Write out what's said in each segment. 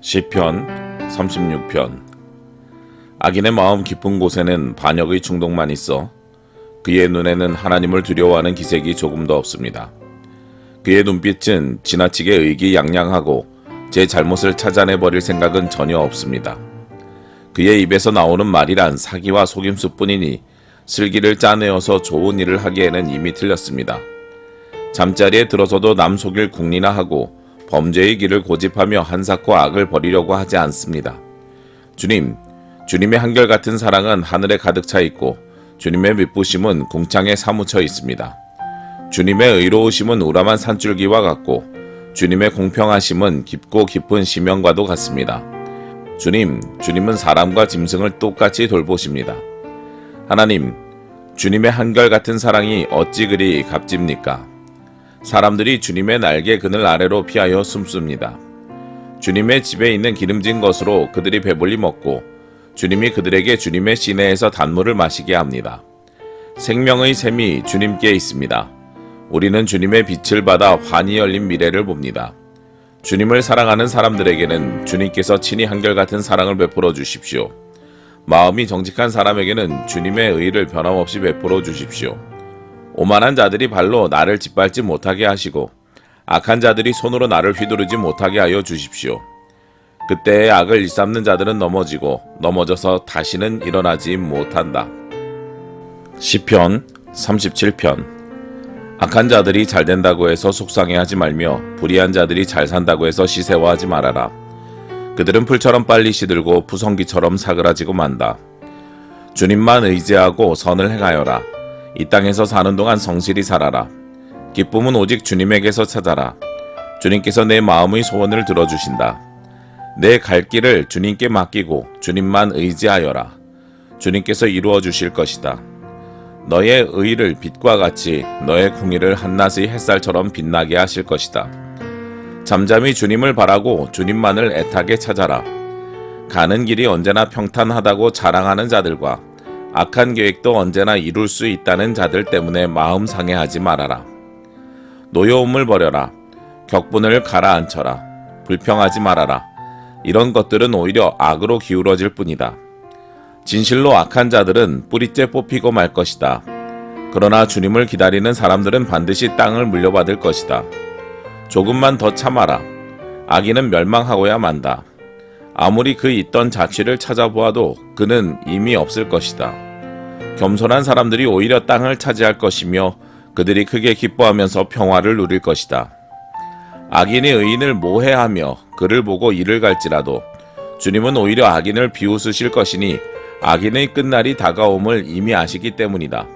시편 36편. 악인의 마음 깊은 곳에는 반역의 충동만 있어 그의 눈에는 하나님을 두려워하는 기색이 조금도 없습니다. 그의 눈빛은 지나치게 의기양양하고 제 잘못을 찾아내버릴 생각은 전혀 없습니다. 그의 입에서 나오는 말이란 사기와 속임수뿐이니 슬기를 짜내어서 좋은 일을 하기에는 이미 틀렸습니다. 잠자리에 들어서도 남 속일 궁리나 하고 범죄의 길을 고집하며 한사코 악을 벌이려고 하지 않습니다. 주님의 한결같은 사랑은 하늘에 가득 차 있고 주님의 미쁘심은 궁창에 사무쳐 있습니다. 주님의 의로우심은 우람한 산줄기와 같고 주님의 공평하심은 깊고 깊은 심연과도 같습니다. 주님은 사람과 짐승을 똑같이 돌보십니다. 하나님, 주님의 한결같은 사랑이 어찌 그리 값집니까? 사람들이 주님의 날개 그늘 아래로 피하여 숨습니다. 주님의 집에 있는 기름진 것으로 그들이 배불리 먹고 주님이 그들에게 주님의 시내에서 단물을 마시게 합니다. 생명의 샘이 주님께 있습니다. 우리는 주님의 빛을 받아 환히 열린 미래를 봅니다. 주님을 사랑하는 사람들에게는 주님께서 친히 한결같은 사랑을 베풀어 주십시오. 마음이 정직한 사람에게는 주님의 의를 변함없이 베풀어 주십시오. 오만한 자들이 발로 나를 짓밟지 못하게 하시고 악한 자들이 손으로 나를 휘두르지 못하게 하여 주십시오. 그때의 악을 일삼는 자들은 넘어져서 다시는 일어나지 못한다. 시편 37편. 악한 자들이 잘 된다고 해서 속상해하지 말며 불의한 자들이 잘 산다고 해서 시새워하지 말아라. 그들은 풀처럼 빨리 시들고 푸성기처럼 사그라지고 만다. 주님만 의지하고 선을 행하여라. 이 땅에서 사는 동안 성실히 살아라. 기쁨은 오직 주님에게서 찾아라. 주님께서 내 마음의 소원을 들어주신다. 내 갈 길을 주님께 맡기고 주님만 의지하여라. 주님께서 이루어 주실 것이다. 너의 의를 빛과 같이 너의 공의를 한낮의 햇살처럼 빛나게 하실 것이다. 잠잠히 주님을 바라고 주님만을 애타게 찾아라. 가는 길이 언제나 평탄하다고 자랑하는 자들과 악한 계획도 언제나 이룰 수 있다는 자들 때문에 마음 상해하지 말아라. 노여움을 버려라. 격분을 가라앉혀라. 불평하지 말아라. 이런 것들은 오히려 악으로 기울어질 뿐이다. 진실로 악한 자들은 뿌리째 뽑히고 말 것이다. 그러나 주님을 기다리는 사람들은 반드시 땅을 물려받을 것이다. 조금만 더 참아라. 악인은 멸망하고야 만다. 아무리 그 있던 자취를 찾아보아도 그는 이미 없을 것이다. 겸손한 사람들이 오히려 땅을 차지할 것이며 그들이 크게 기뻐하면서 평화를 누릴 것이다. 악인이 의인을 모해하며 그를 보고 이를 갈지라도 주님은 오히려 악인을 비웃으실 것이니 악인의 끝날이 다가옴을 이미 아시기 때문이다.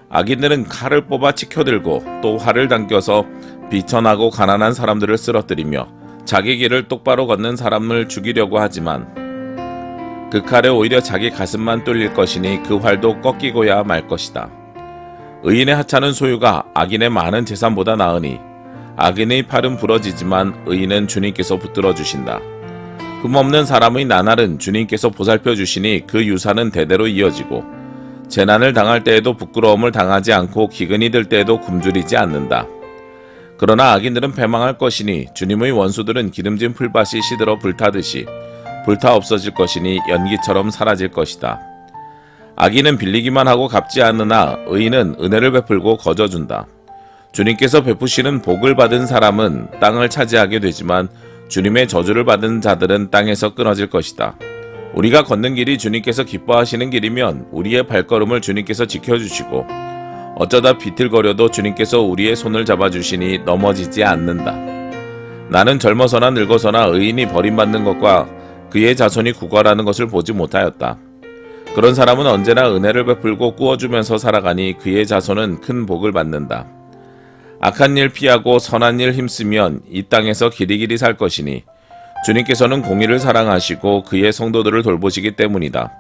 악인들은 칼을 뽑아 치켜들고 또 활을 당겨서 비천하고 가난한 사람들을 쓰러뜨리며 자기 길을 똑바로 걷는 사람을 죽이려고 하지만 그 칼에 오히려 자기 가슴만 뚫릴 것이니 그 활도 꺾이고야 말 것이다. 의인의 하찮은 소유가 악인의 많은 재산보다 나으니 악인의 팔은 부러지지만 의인은 주님께서 붙들어 주신다. 흠없는 사람의 나날은 주님께서 보살펴 주시니 그 유산은 대대로 이어지고 재난을 당할 때에도 부끄러움을 당하지 않고 기근이 들 때에도 굶주리지 않는다. 그러나 악인들은 패망할 것이니 주님의 원수들은 기름진 풀밭이 시들어 불타듯이 불타 없어질 것이니 연기처럼 사라질 것이다. 악인은 빌리기만 하고 갚지 않으나 의인은 은혜를 베풀고 거저준다. 주님께서 베푸시는 복을 받은 사람은 땅을 차지하게 되지만 주님의 저주를 받은 자들은 땅에서 끊어질 것이다. 우리가 걷는 길이 주님께서 기뻐하시는 길이면 우리의 발걸음을 주님께서 지켜주시고 어쩌다 비틀거려도 주님께서 우리의 손을 잡아주시니 넘어지지 않는다. 나는 젊어서나 늙어서나 의인이 버림받는 것과 그의 자손이 구걸하는 것을 보지 못하였다. 그런 사람은 언제나 은혜를 베풀고 꾸어주면서 살아가니 그의 자손은 큰 복을 받는다. 악한 일 피하고 선한 일 힘쓰면 이 땅에서 길이길이 살 것이니 주님께서는 공의를 사랑하시고 그의 성도들을 돌보시기 때문이다.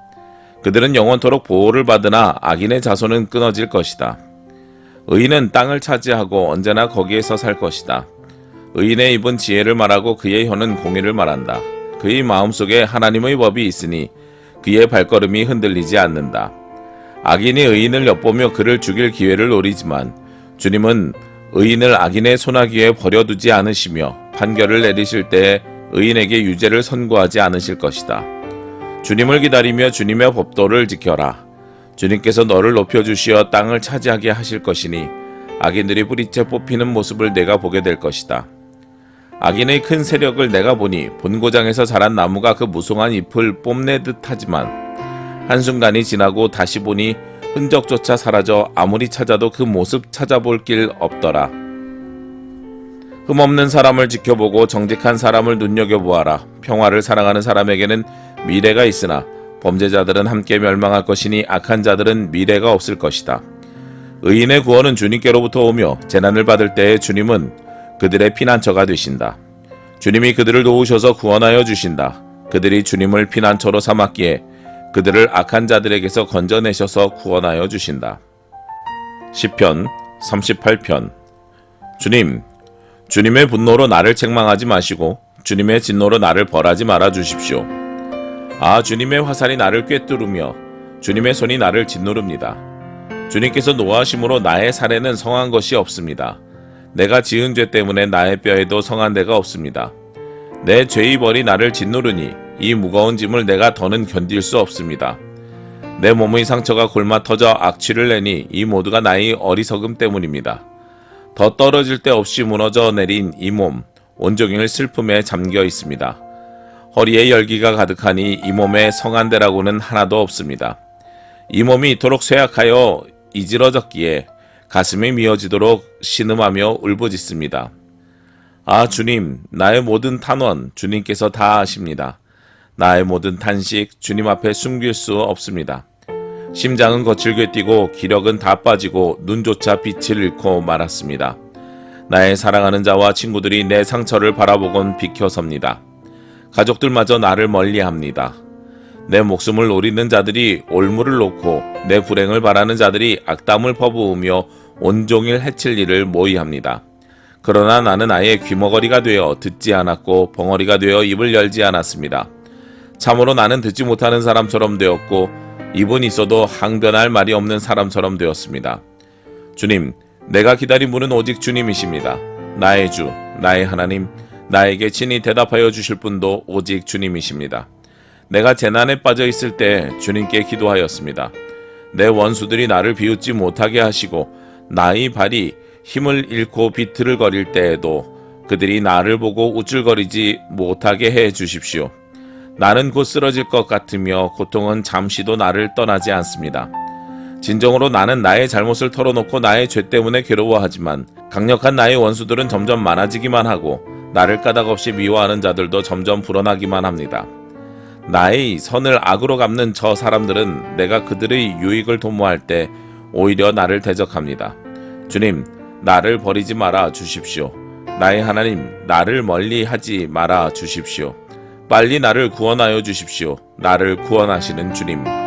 그들은 영원토록 보호를 받으나 악인의 자손은 끊어질 것이다. 의인은 땅을 차지하고 언제나 거기에서 살 것이다. 의인의 입은 지혜를 말하고 그의 혀는 공의를 말한다. 그의 마음속에 하나님의 법이 있으니 그의 발걸음이 흔들리지 않는다. 악인이 의인을 엿보며 그를 죽일 기회를 노리지만 주님은 의인을 악인의 손아귀에 버려두지 않으시며 판결을 내리실 때에 의인에게 유죄를 선고하지 않으실 것이다. 주님을 기다리며 주님의 법도를 지켜라. 주님께서 너를 높여주시어 땅을 차지하게 하실 것이니 악인들이 뿌리째 뽑히는 모습을 내가 보게 될 것이다. 악인의 큰 세력을 내가 보니 본고장에서 자란 나무가 그 무성한 잎을 뽐내듯 하지만 한순간이 지나고 다시 보니 흔적조차 사라져 아무리 찾아도 그 모습 찾아볼 길 없더라. 흠없는 사람을 지켜보고 정직한 사람을 눈여겨보아라. 평화를 사랑하는 사람에게는 미래가 있으나 범죄자들은 함께 멸망할 것이니 악한 자들은 미래가 없을 것이다. 의인의 구원은 주님께로부터 오며 재난을 받을 때에 주님은 그들의 피난처가 되신다. 주님이 그들을 도우셔서 구원하여 주신다. 그들이 주님을 피난처로 삼았기에 그들을 악한 자들에게서 건져내셔서 구원하여 주신다. 시편 38편. 주님, 주님의 분노로 나를 책망하지 마시고 주님의 진노로 나를 벌하지 말아 주십시오. 아, 주님의 화살이 나를 꿰뚫으며 주님의 손이 나를 짓누릅니다. 주님께서 노하심으로 나의 살에는 성한 것이 없습니다. 내가 지은 죄 때문에 나의 뼈에도 성한 데가 없습니다. 내 죄의 벌이 나를 짓누르니 이 무거운 짐을 내가 더는 견딜 수 없습니다. 내 몸의 상처가 골마 터져 악취를 내니 이 모두가 나의 어리석음 때문입니다. 더 떨어질 데 없이 무너져 내린 이 몸, 온종일 슬픔에 잠겨 있습니다. 허리에 열기가 가득하니 이 몸에 성한 데라고는 하나도 없습니다. 이 몸이 이토록 쇠약하여 이지러졌기에 가슴이 미어지도록 신음하며 울부짖습니다. 아, 주님, 나의 모든 탄원 주님께서 다 아십니다. 나의 모든 탄식 주님 앞에 숨길 수 없습니다. 심장은 거칠게 뛰고 기력은 다 빠지고 눈조차 빛을 잃고 말았습니다. 나의 사랑하는 자와 친구들이 내 상처를 바라보곤 비켜섭니다. 가족들마저 나를 멀리합니다. 내 목숨을 노리는 자들이 올무를 놓고 내 불행을 바라는 자들이 악담을 퍼부으며 온종일 해칠 일을 모의합니다. 그러나 나는 아예 귀머거리가 되어 듣지 않았고 벙어리가 되어 입을 열지 않았습니다. 참으로 나는 듣지 못하는 사람처럼 되었고 입은 있어도 항변할 말이 없는 사람처럼 되었습니다. 주님, 내가 기다린 분은 오직 주님이십니다. 나의 주, 나의 하나님, 나에게 친히 대답하여 주실 분도 오직 주님이십니다. 내가 재난에 빠져 있을 때 주님께 기도하였습니다. 내 원수들이 나를 비웃지 못하게 하시고 나의 발이 힘을 잃고 비틀거릴 때에도 그들이 나를 보고 우쭐거리지 못하게 해 주십시오. 나는 곧 쓰러질 것 같으며 고통은 잠시도 나를 떠나지 않습니다. 진정으로 나는 나의 잘못을 털어놓고 나의 죄 때문에 괴로워하지만 강력한 나의 원수들은 점점 많아지기만 하고 나를 까닭없이 미워하는 자들도 점점 불어나기만 합니다. 나의 선을 악으로 갚는 저 사람들은 내가 그들의 유익을 도모할 때 오히려 나를 대적합니다. 주님, 나를 버리지 말아 주십시오. 나의 하나님, 나를 멀리하지 말아 주십시오. 빨리 나를 구원하여 주십시오. 나를 구원하시는 주님.